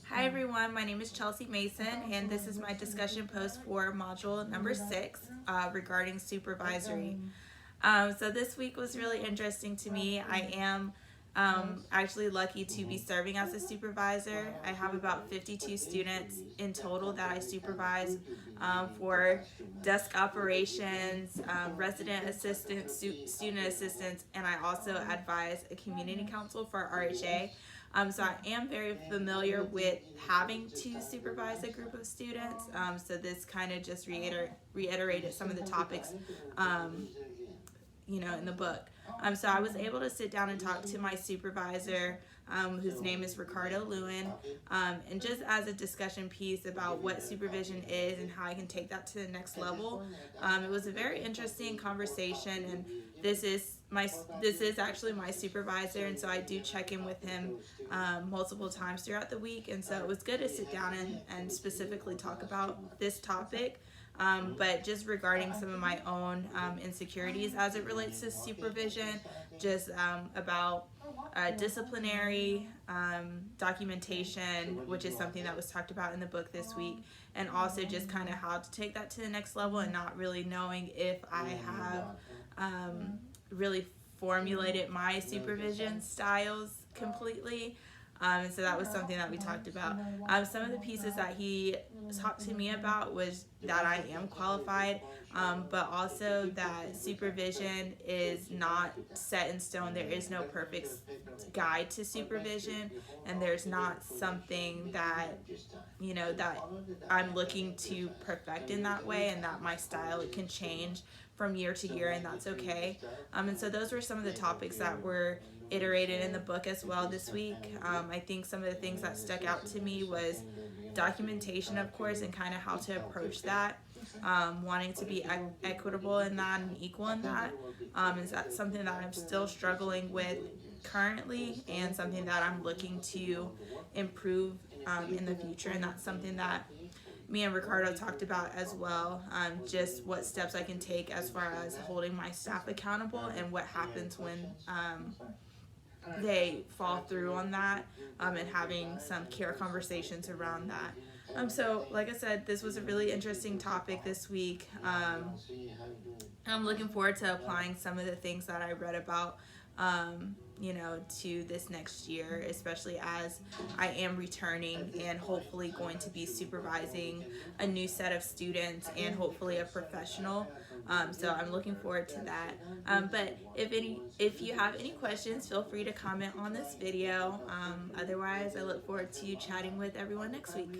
Hi everyone, my name is Chelsea Mason and this is my discussion post for module number 6 regarding supervisory. So this week was really interesting to me. I am actually lucky to be serving as a supervisor. I have about 52 students in total that I supervise for desk operations, resident assistants, student assistants, and I also advise a community council for RHA. So I am very familiar with having to supervise a group of students. So this kind of just reiterated some of the topics in the book. So I was able to sit down and talk to my supervisor, whose name is Ricardo Lewin, and just as a discussion piece about what supervision is and how I can take that to the next level. It was a very interesting conversation, and this is actually my supervisor, and so I do check in with him multiple times throughout the week, and so it was good to sit down and specifically talk about this topic. But just regarding some of my own insecurities as it relates to supervision, just about disciplinary documentation, which is something that was talked about in the book this week, and also just kind of how to take that to the next level and not really knowing if I have really formulated my supervision styles completely. And so that was something that we talked about. Some of the pieces that he talked to me about was that I am qualified, but also that supervision is not set in stone. There is no perfect guide to supervision, and there's not something that that I'm looking to perfect in that way, and that my style can change from year to year, and that's okay. And so those were some of the topics that were iterated in the book as well this week. I think some of the things that stuck out to me was documentation, of course, and kind of how to approach that. Wanting to be equitable in that and equal in that. Is that something that I'm still struggling with currently, and something that I'm looking to improve in the future, and that's something that me and Ricardo talked about as well, just what steps I can take as far as holding my staff accountable and what happens when they fall through on that, and having some care conversations around that. So like I said, this was a really interesting topic this week. I'm looking forward to applying some of the things that I read about to this next year, especially as I am returning and hopefully going to be supervising a new set of students and hopefully a professional. So I'm looking forward to that. But if you have any questions, feel free to comment on this video. Otherwise, I look forward to chatting with everyone next week.